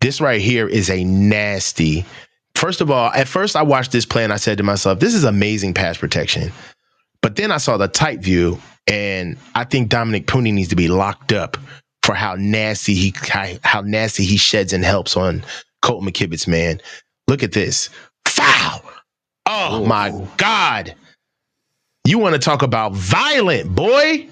This right here is a nasty. First of all, at first I watched this play and I said to myself, this is amazing pass protection. But then I saw the tight view, and I think Dominic Puni needs to be locked up for how nasty he sheds and helps on Colton McKivitz, man. Look at this. Foul. Oh, my God. You want to talk about violent, boy?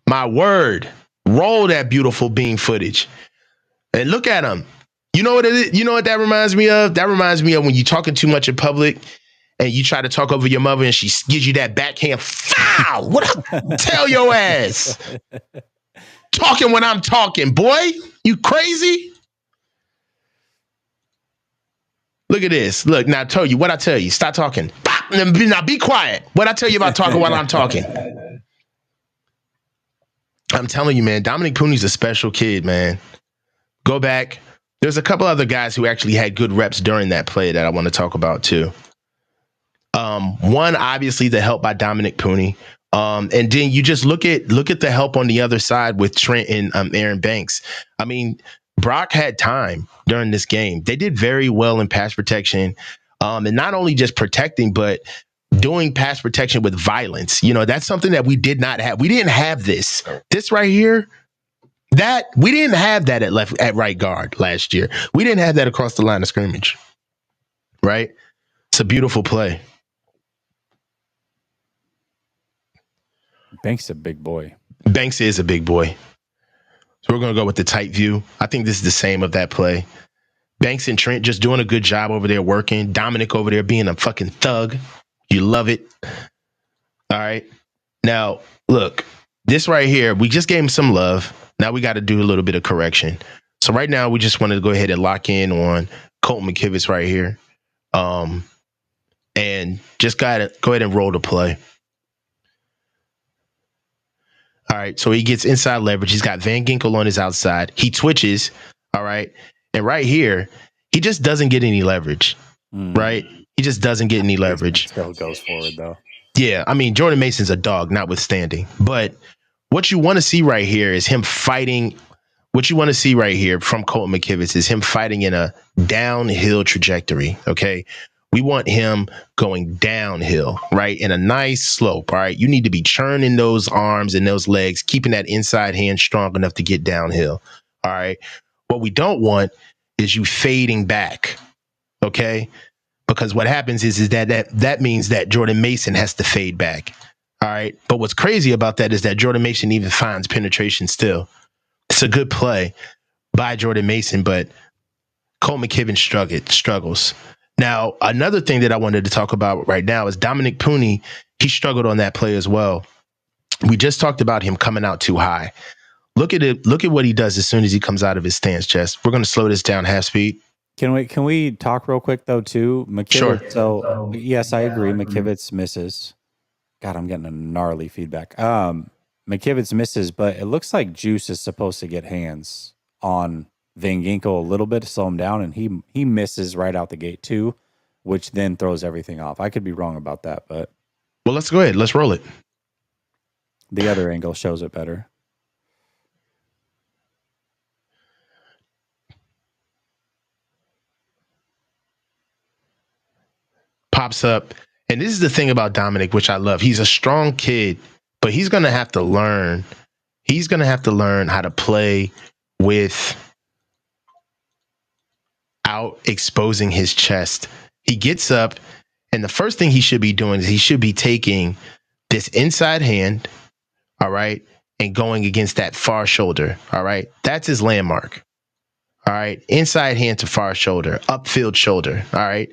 My word. Roll that beautiful beam footage. And look at him. You know what it is? You know what that reminds me of? That reminds me of when you're talking too much in public and you try to talk over your mother and she gives you that backhand foul. What I tell your ass? Talking when I'm talking, boy. You crazy? Look at this. Look, now I told you what I tell you. Stop talking. Now be quiet. What I tell you about talking while I'm talking. I'm telling you, man, Dominic Puni's a special kid, man. Go back. There's a couple other guys who actually had good reps during that play that I want to talk about too. One, obviously, the help by Dominic Puni. And then you just look at the help on the other side with Trent and Aaron Banks. I mean, Brock had time during this game. They did very well in pass protection. And not only just protecting, but doing pass protection with violence. You know, that's something that we did not have. We didn't have this. This right here, that we didn't have that at right guard last year. We didn't have that across the line of scrimmage. Right? It's a beautiful play. Banks is a big boy. Banks is a big boy. So we're going to go with the tight view. I think this is the same of that play. Banks and Trent just doing a good job over there working. Dominic over there being a fucking thug. You love it. All right. Now, look, this right here, we just gave him some love. Now we got to do a little bit of correction. So right now, we just wanted to go ahead and lock in on Colton McKivitz right here. And just got to go ahead and roll the play. All right. So he gets inside leverage. He's got Van Ginkel on his outside. He twitches. All right. And right here, he just doesn't get any leverage. Right? He just doesn't get any leverage. Still goes forward, though. Yeah. I mean, Jordan Mason's a dog, notwithstanding. But what you want to see right here is him fighting. What you want to see right here from Colton McKivitz is him fighting in a downhill trajectory. Okay. We want him going downhill, right? In a nice slope. All right. You need to be churning those arms and those legs, keeping that inside hand strong enough to get downhill. All right. What we don't want is you fading back. Okay. Because what happens is that means that Jordan Mason has to fade back. All right. But what's crazy about that is that Jordan Mason even finds penetration still. It's a good play by Jordan Mason, but Cole McKibben struggles. Now, another thing that I wanted to talk about right now is Dominic Puni. He struggled on that play as well. We just talked about him coming out too high. Look at it. Look at what he does as soon as he comes out of his stance, Jess. We're going to slow this down half speed. Can we talk real quick though too? McKivitz, sure. So yes, I agree. McKivitz misses. God, I'm getting a gnarly feedback. McKivitz misses, but it looks like Juice is supposed to get hands on Van Ginkel a little bit to slow him down, and he misses right out the gate too, which then throws everything off. I could be wrong about that, but well, let's go ahead. Let's roll it. The other angle shows it better. Pops up. And this is the thing about Dominic, which I love. He's a strong kid, but he's going to have to learn. He's going to have to learn how to play without exposing his chest. He gets up, and the first thing he should be doing is he should be taking this inside hand, all right, and going against that far shoulder, all right? That's his landmark, all right? Inside hand to far shoulder, upfield shoulder, all right?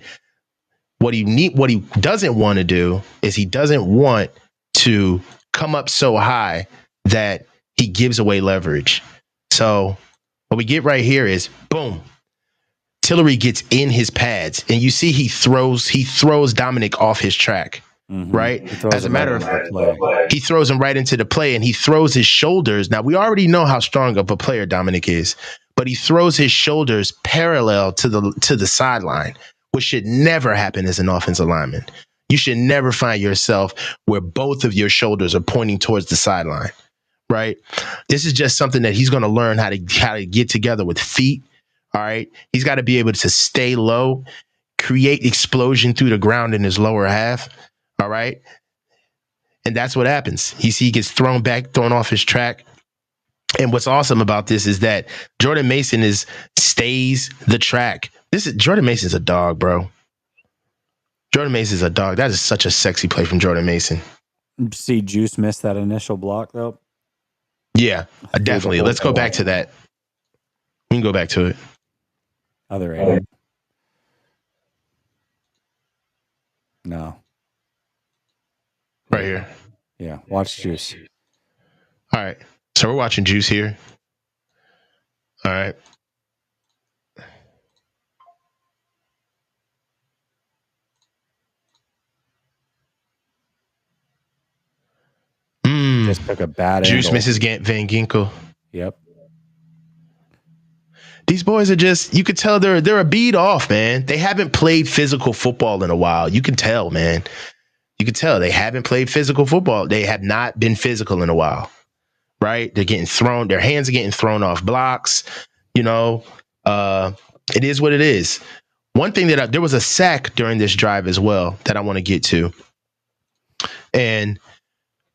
What he doesn't want to do is he doesn't want to come up so high that he gives away leverage. So what we get right here is boom. Tillery gets in his pads, and you see he throws Dominic off his track, right? As a matter of fact, he throws him right into the play, and he throws his shoulders. Now we already know how strong of a player Dominic is, but he throws his shoulders parallel to the sideline, which should never happen as an offensive lineman. You should never find yourself where both of your shoulders are pointing towards the sideline, right? This is just something that he's going to learn how to get together with feet. All right. He's got to be able to stay low, create explosion through the ground in his lower half. All right. And that's what happens. He gets thrown off his track. And what's awesome about this is that Jordan Mason stays the track. Jordan Mason's a dog, bro. Jordan Mason's a dog. That is such a sexy play from Jordan Mason. See Juice miss that initial block though? Yeah, definitely. Let's go back to that. We can go back to it. Other end. No. Right here. Yeah, watch Juice. All right. So we're watching Juice here. All right. Just took a bad Juice angle. misses Van Ginkel. Yep. These boys are just, you could tell they're a beat off, man. They haven't played physical football in a while. You can tell, man. You can tell they haven't played physical football. They have not been physical in a while, right? They're getting thrown. Their hands are getting thrown off blocks. You know, it is what it is. One thing there was a sack during this drive as well that I want to get to. And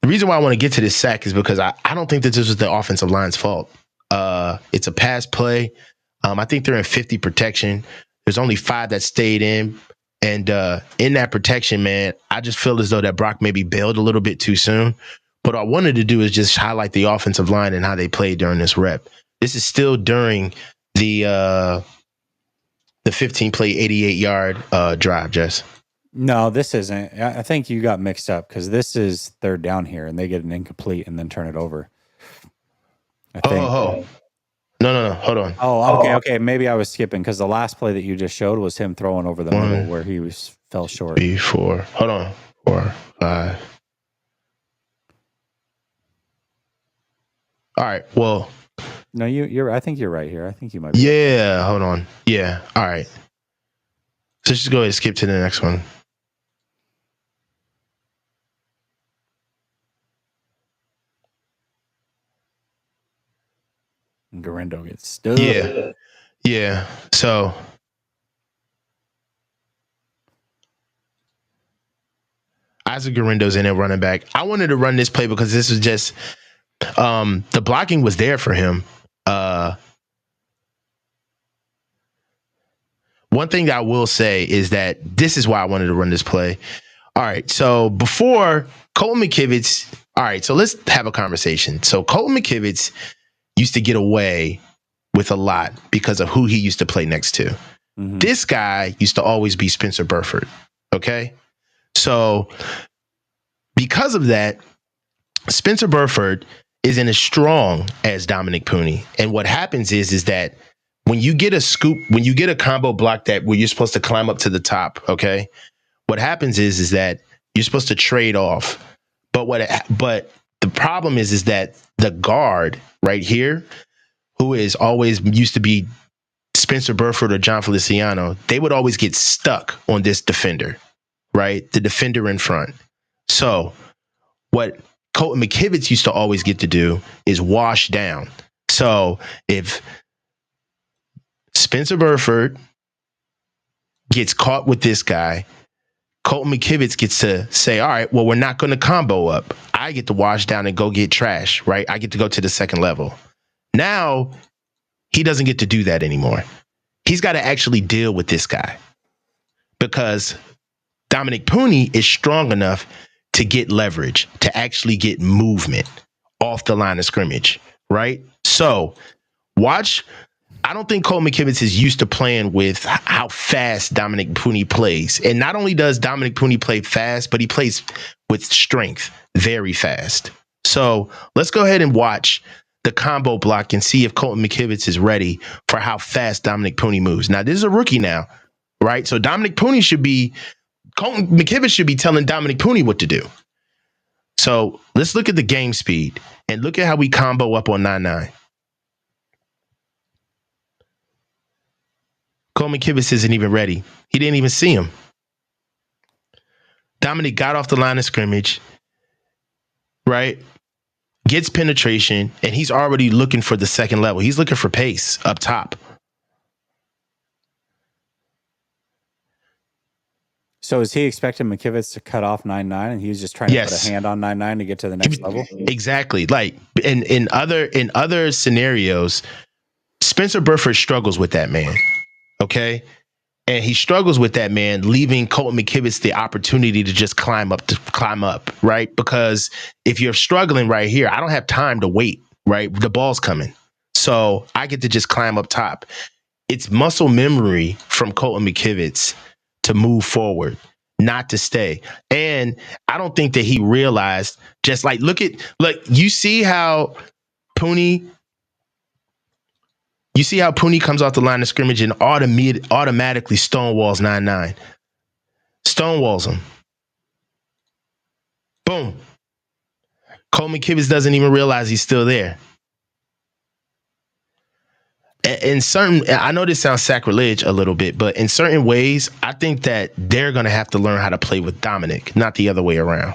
the reason why I want to get to this sack is because I don't think that this was the offensive line's fault. It's a pass play. I think they're in 50 protection. There's only 5 that stayed in. And in that protection, man, I just feel as though that Brock maybe bailed a little bit too soon. But what I wanted to do is just highlight the offensive line and how they played during this rep. This is still during the 15-play, 88-yard drive, Jess. No, this isn't. I think you got mixed up because this is third down here, and they get an incomplete and then turn it over. I think. No. Hold on. Oh, okay. Maybe I was skipping because the last play that you just showed was him throwing over the middle where he fell short. 3, 4. Hold on. 4, 5. All right. Well. No, I think you're right here. I think you might. Yeah. Hold on. Yeah. All right. So just go ahead and skip to the next one. And Garendo gets stuck. Yeah. So Isaac Garendo's in there running back. I wanted to run this play because this was just the blocking was there for him. One thing that I will say is that this is why I wanted to run this play. All right. So before Colton McKivitz, all right, so let's have a conversation. So Colton McKivitz used to get away with a lot because of who he used to play next to. Mm-hmm. This guy used to always be Spencer Burford. Okay. So because of that, Spencer Burford isn't as strong as Dominic Puni. And what happens is that when you get a combo block that where you're supposed to climb up to the top, okay, what happens is that you're supposed to trade off. But the problem is that the guard right here, who is always used to be Spencer Burford or John Feliciano, they would always get stuck on this defender, right? The defender in front. So what Colton McKivitz used to always get to do is wash down. So if Spencer Burford gets caught with this guy, Colton McKivitz gets to say, all right, well, we're not going to combo up. I get to wash down and go get trash, right? I get to go to the second level. Now, he doesn't get to do that anymore. He's got to actually deal with this guy because Dominic Puni is strong enough to get leverage, to actually get movement off the line of scrimmage, right? So watch. I don't think Cole McKivitz is used to playing with how fast Dominic Puni plays. And not only does Dominic Puni play fast, but he plays with strength very fast. So let's go ahead and watch the combo block and see if Colton McKivitz is ready for how fast Dominic Puni moves. Now, this is a rookie now, right? So Colton McKivitz should be telling Dominic Puni what to do. So let's look at the game speed and look at how we combo up on 9-9. Colton McKivitz isn't even ready. He didn't even see him. Dominic got off the line of scrimmage, right? gets penetration, and he's already looking for the second level. He's looking for pace up top. So is he expecting McKivitz to cut off 9-9, and he was just trying to put a hand on 9-9 to get to the next level? Exactly. Like in other scenarios, Spencer Burford struggles with that man. Okay. And he struggles with that man, leaving Colton McKivitz the opportunity to just climb up, right? Because if you're struggling right here, I don't have time to wait, right? The ball's coming. So I get to just climb up top. It's muscle memory from Colton McKivitz to move forward, not to stay. And I don't think that he realized, just like, you see how Puni comes off the line of scrimmage and automatically stonewalls 9-9. Stonewalls him. Boom. Colton McKivitz doesn't even realize he's still there. I know this sounds sacrilege a little bit, but in certain ways, I think that they're going to have to learn how to play with Dominic, not the other way around.